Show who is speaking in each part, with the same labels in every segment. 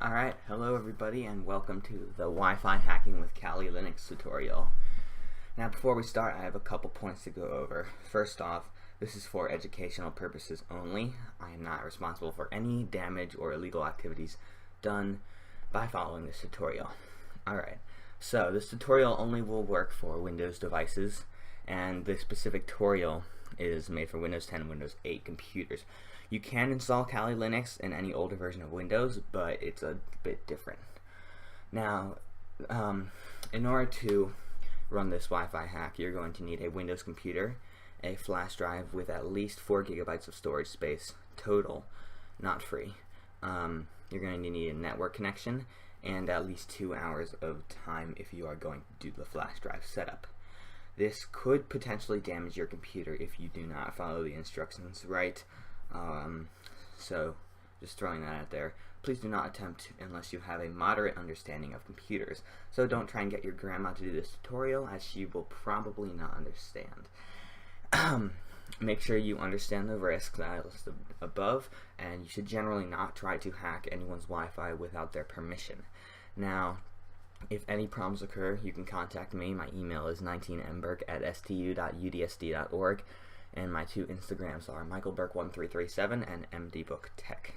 Speaker 1: Alright, hello everybody and welcome to the Wi-Fi Hacking with Kali Linux tutorial. Now before we start, I have a couple points to go over. First off, this is for educational purposes only. I am not responsible for any damage or illegal activities done by following this tutorial. Alright, so this tutorial only will work for Windows devices, and this specific tutorial is made for Windows 10 and Windows 8 computers. You can install Kali Linux in any older version of Windows, but it's a bit different. Now, in order to run this Wi-Fi hack, you're going to need a Windows computer, a flash drive with at least 4 GB of storage space total, not free. You're going to need a network connection and at least 2 hours of time if you are going to do the flash drive setup. This could potentially damage your computer if you do not follow the instructions right. So just throwing that out there. Please do not attempt unless you have a moderate understanding of computers. So don't try and get your grandma to do this tutorial, as she will probably not understand. Make sure you understand the risks that I listed above, and you should generally not try to hack anyone's Wi-Fi without their permission. Now, if any problems occur, you can contact me. My email is 19mberg@stu.udsd.org. And my 2 Instagrams are michaelberg1337 and mdbooktech.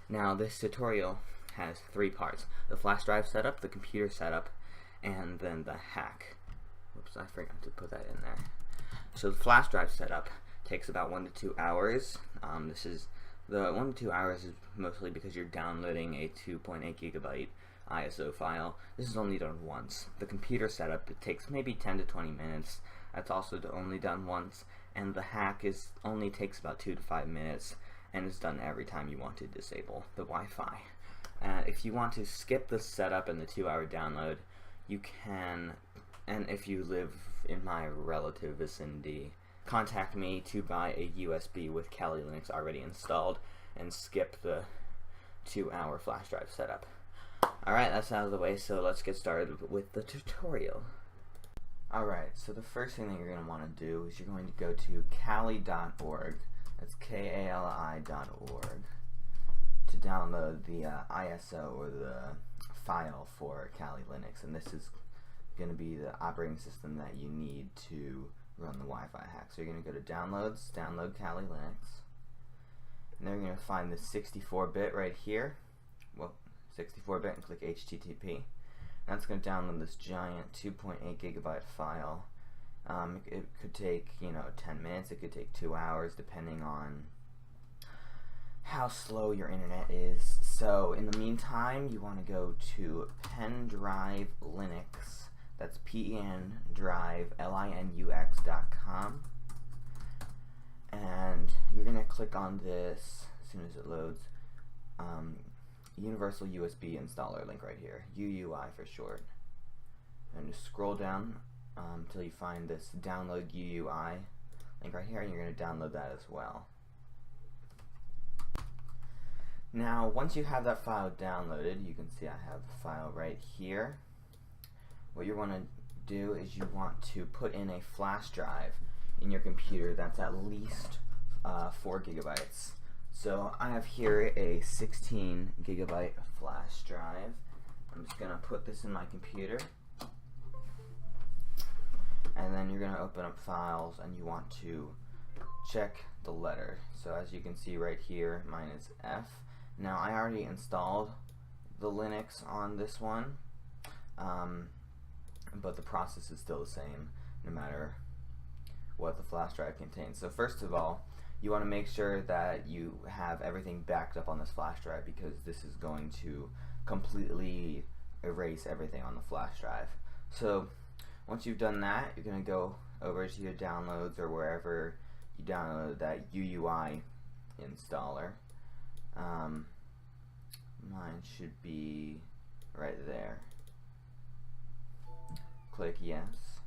Speaker 1: Now this tutorial has 3 parts: the flash drive setup, the computer setup, and then the hack. Whoops, I forgot to put that in there. So the flash drive setup takes about 1 to 2 hours. This is the 1 to 2 hours is mostly because you're downloading a 2.8 GB ISO file. This is only done once. The computer setup, it takes maybe 10 to 20 minutes. That's also only done once. And the hack only takes about 2 to 5 minutes and is done every time you want to disable the Wi-Fi. If you want to skip the setup and the 2-hour download, you can, and if you live in my relative vicinity, contact me to buy a USB with Kali Linux already installed and skip the 2-hour flash drive setup. Alright, that's out of the way, so let's get started with the tutorial. Alright, so the first thing that you're going to want to do is you're going to go to kali.org, that's KALI.org, to download the ISO, or the file for Kali Linux, and this is going to be the operating system that you need to run the Wi-Fi hack. So you're going to go to Downloads, download Kali Linux, and then you're going to find the 64-bit right here, 64-bit, and click HTTP. That's going to download this giant 2.8 GB file. It could take 10 minutes, it could take 2 hours, depending on how slow your internet is. So in the meantime, you want to go to Pendrive Linux, that's pendrivelinux.com, and you're going to click on this as soon as it loads. Universal USB installer link right here, UUI for short, and just scroll down until you find this download UUI link right here, and you're going to download that as well. Now once you have that file downloaded, you can see I have the file right here. What you want to do is you want to put in a flash drive in your computer that's at least 4 GB. So I have here a 16 GB flash drive. I'm just going to put this in my computer, and then you're going to open up files, and you want to check the letter. So as you can see right here, mine is F. Now I already installed the Linux on this one, but the process is still the same no matter what the flash drive contains. So first of all, you want to make sure that you have everything backed up on this flash drive, because this is going to completely erase everything on the flash drive. So once you've done that, you're going to go over to your downloads or wherever you downloaded that UUI installer. Mine should be right there. Click yes,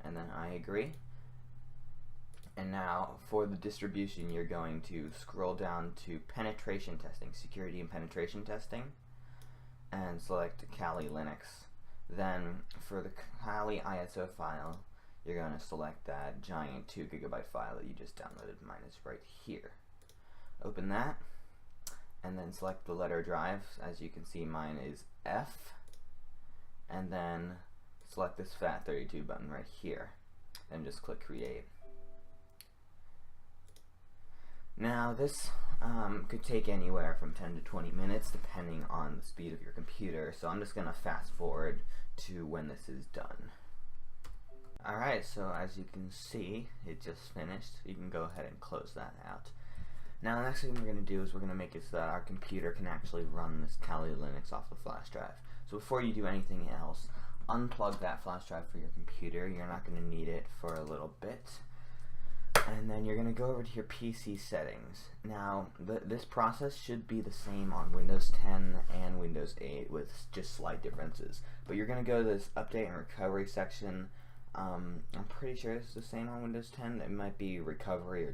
Speaker 1: and then I agree. And now for the distribution, you're going to scroll down to penetration testing, security and penetration testing, and select Kali Linux. Then for the Kali ISO file, you're going to select that giant 2 GB file that you just downloaded. Mine is right here. Open that, and then select the letter drive. As you can see, mine is F, and then select this FAT32 button right here, and just click create. Now this could take anywhere from 10 to 20 minutes depending on the speed of your computer, so I'm just going to fast forward to when this is done. Alright, so as you can see, it just finished. You can go ahead and close that out. Now the next thing we're going to do is we're going to make it so that our computer can actually run this Kali Linux off the flash drive. So before you do anything else, unplug that flash drive for your computer. You're not going to need it for a little bit. And then you're going to go over to your PC settings. Now, this process should be the same on Windows 10 and Windows 8 with just slight differences. But you're going to go to this Update and Recovery section. I'm pretty sure it's the same on Windows 10. It might be Recovery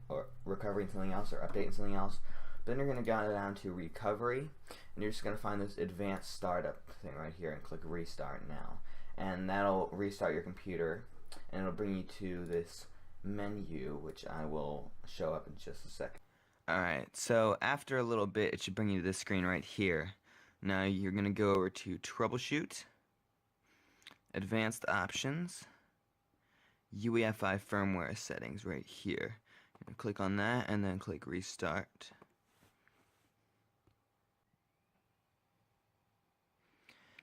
Speaker 1: or Recovery and something else, or Update and something else. Then you're going to go down to Recovery, and you're just going to find this Advanced Startup thing right here and click Restart Now. And that'll restart your computer, and it'll bring you to this menu, which I will show up in just a second. Alright, so after a little bit, it should bring you to this screen right here. Now you're going to go over to Troubleshoot, Advanced Options, UEFI Firmware Settings right here. Click on that and then click Restart.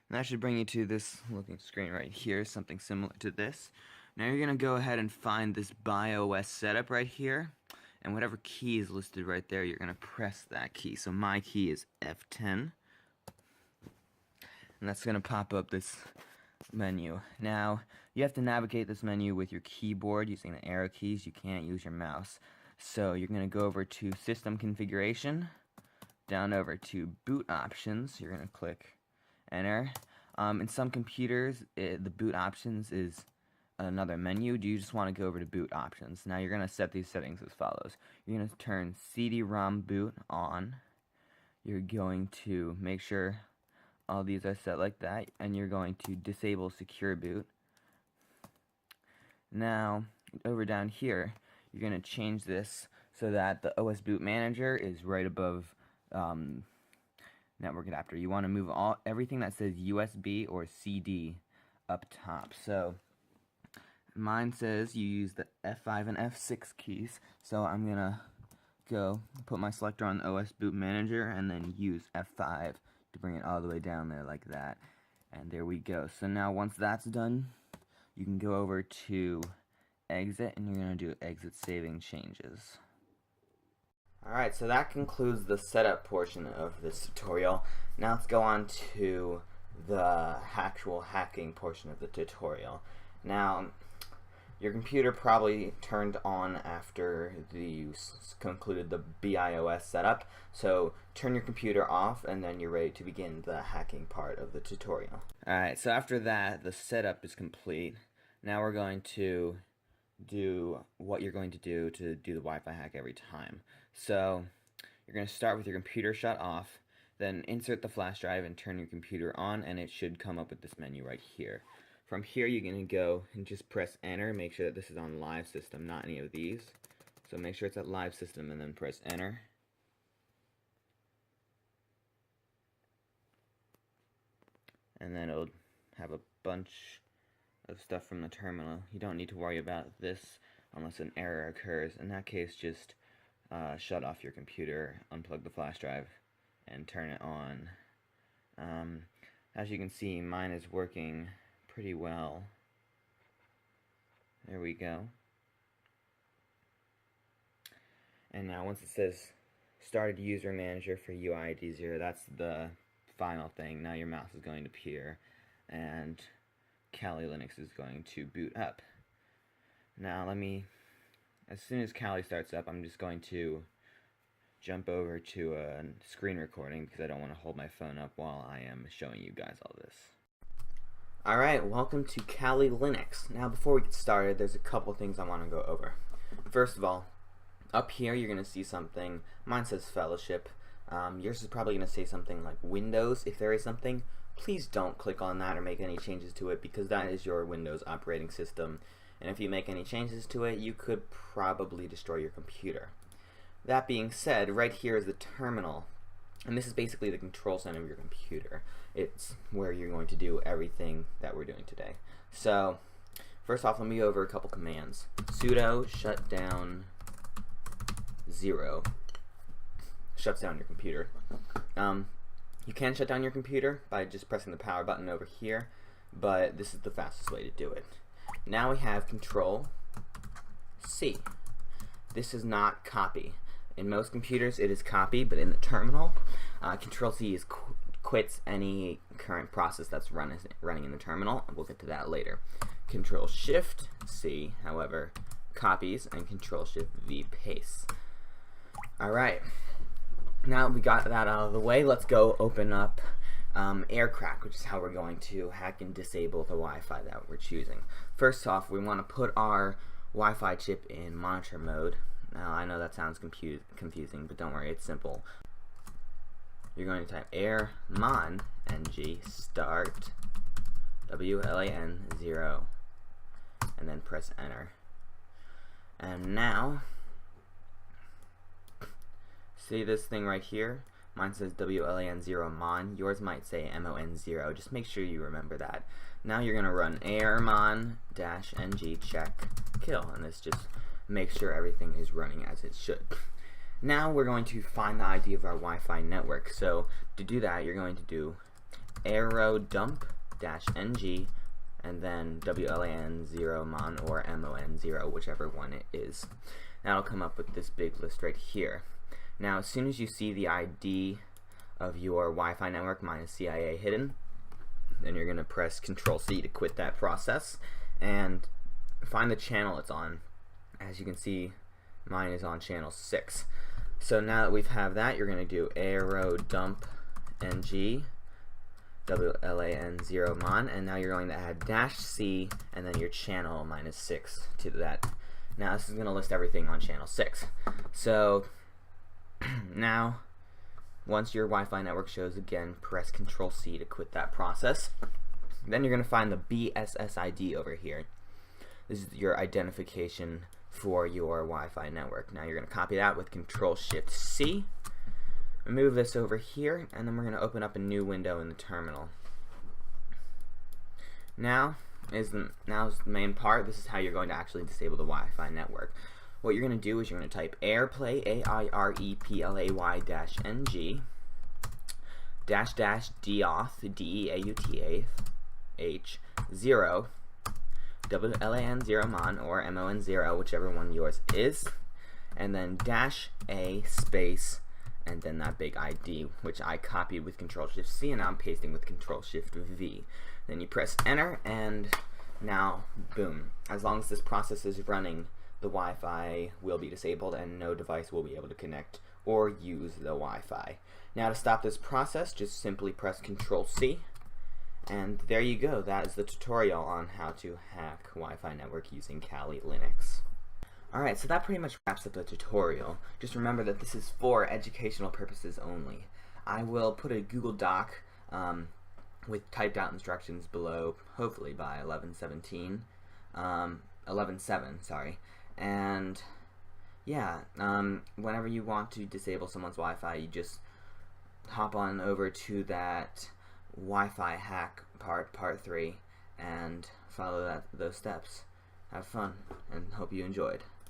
Speaker 1: And that should bring you to this looking screen right here, something similar to this. Now you're going to go ahead and find this BIOS setup right here, and whatever key is listed right there, you're going to press that key. So my key is F10, and that's going to pop up this menu. Now you have to navigate this menu with your keyboard using the arrow keys. You can't use your mouse. So you're going to go over to System Configuration, down over to Boot Options. You're going to click Enter. In some computers, the Boot Options is another menu. Do you just want to go over to Boot Options? Now you're going to set these settings as follows. You're going to turn CD-ROM boot on. You're going to make sure all these are set like that, and you're going to disable Secure Boot. Now over down here, you're going to change this so that the OS Boot Manager is right above Network Adapter. You want to move everything that says USB or CD up top. So mine says you use the F5 and F6 keys, so I'm gonna go put my selector on the OS Boot Manager and then use F5 to bring it all the way down there like that. And there we go. So now once that's done, you can go over to Exit, and you're gonna do Exit Saving Changes. Alright, so that concludes the setup portion of this tutorial. Now let's go on to the actual hacking portion of the tutorial. Now, your computer probably turned on after you concluded the BIOS setup, so turn your computer off and then you're ready to begin the hacking part of the tutorial. Alright, so after that, the setup is complete. Now we're going to do what you're going to do the Wi-Fi hack every time. So you're going to start with your computer shut off, then insert the flash drive and turn your computer on, and it should come up with this menu right here. From here, you're going to go and just press Enter. Make sure that this is on Live System, not any of these. So make sure it's at Live System and then press Enter. And then it'll have a bunch of stuff from the terminal. You don't need to worry about this unless an error occurs. In that case, just shut off your computer, unplug the flash drive, and turn it on. As you can see, mine is working pretty well. There we go. And now once it says started user manager for UID 0, that's the final thing. Now your mouse is going to appear and Kali Linux is going to boot up. Now as soon as Kali starts up, I'm just going to jump over to a screen recording because I don't want to hold my phone up while I am showing you guys all this. Alright, welcome to Kali Linux. Now before we get started, there's a couple things I want to go over. First of all, up here you're going to see something, mine says Fellowship, yours is probably going to say something like Windows. If there is something, please don't click on that or make any changes to it because that is your Windows operating system, and if you make any changes to it, you could probably destroy your computer. that being said, right here is the terminal, and this is basically the control center of your computer. It's where you're going to do everything that we're doing today. So first off, let me go over a couple commands. Sudo shutdown 0 shuts down your computer. You can shut down your computer by just pressing the power button over here, but this is the fastest way to do it. Now we have Control C. This is not copy. In most computers it is copy, but in the terminal, Control C is quits any current process that's running in the terminal. We'll get to that later. Control Shift C, however, copies, and Control Shift V pastes. Alright, now we got that out of the way, let's go open up AirCrack, which is how we're going to hack and disable the Wi-Fi that we're choosing. First off, we want to put our Wi-Fi chip in monitor mode. Now I know that sounds confusing, but don't worry, it's simple. You're going to type airmon ng start WLAN 0 and then press enter. And now, see this thing right here? Mine says WLAN 0 mon. Yours might say MON 0. Just make sure you remember that. Now you're going to run airmon-ng check kill, and this just makes sure everything is running as it should. Now we're going to find the ID of our Wi-Fi network. So to do that, you're going to do arrow dump-ng and then WLAN 0 mon or MON 0, whichever one it is. That'll come up with this big list right here. Now as soon as you see the ID of your Wi-Fi network, mine is CIA hidden, then you're going to press Control C to quit that process and find the channel it's on. As you can see, mine is on channel 6. So now that we have that, you're going to do arrow dump ng WLAN 0 mon, and now you're going to add -C and then your channel -6 to that. Now this is going to list everything on channel 6. So now, once your Wi-Fi network shows again, press Control C to quit that process. Then you're going to find the BSSID over here. This is your identification for your Wi-Fi network. Now you're going to copy that with Control Shift C. Move this over here, and then we're going to open up a new window in the terminal. Now is the main part. This is how you're going to actually disable the Wi-Fi network. What you're going to do is you're going to type airplay AIREPLAY-ng --deauth DEAUTH 0 WLAN 0 mon or MON 0, whichever one yours is, and then -A space and then that big ID, which I copied with Control Shift C, and now I'm pasting with Control Shift V. Then you press enter, and now boom, as long as this process is running, the Wi-Fi will be disabled and no device will be able to connect or use the Wi-Fi. Now to stop this process, just simply press Control C, and there you go. That is the tutorial on how to hack Wi-Fi network using Kali Linux. Alright, so that pretty much wraps up the tutorial. Just remember that this is for educational purposes only. I will put a Google Doc with typed out instructions below, hopefully by 11.7, sorry. And yeah, whenever you want to disable someone's Wi-Fi, you just hop on over to that Wi-Fi hack part 3 and follow those steps. Have fun and hope you enjoyed.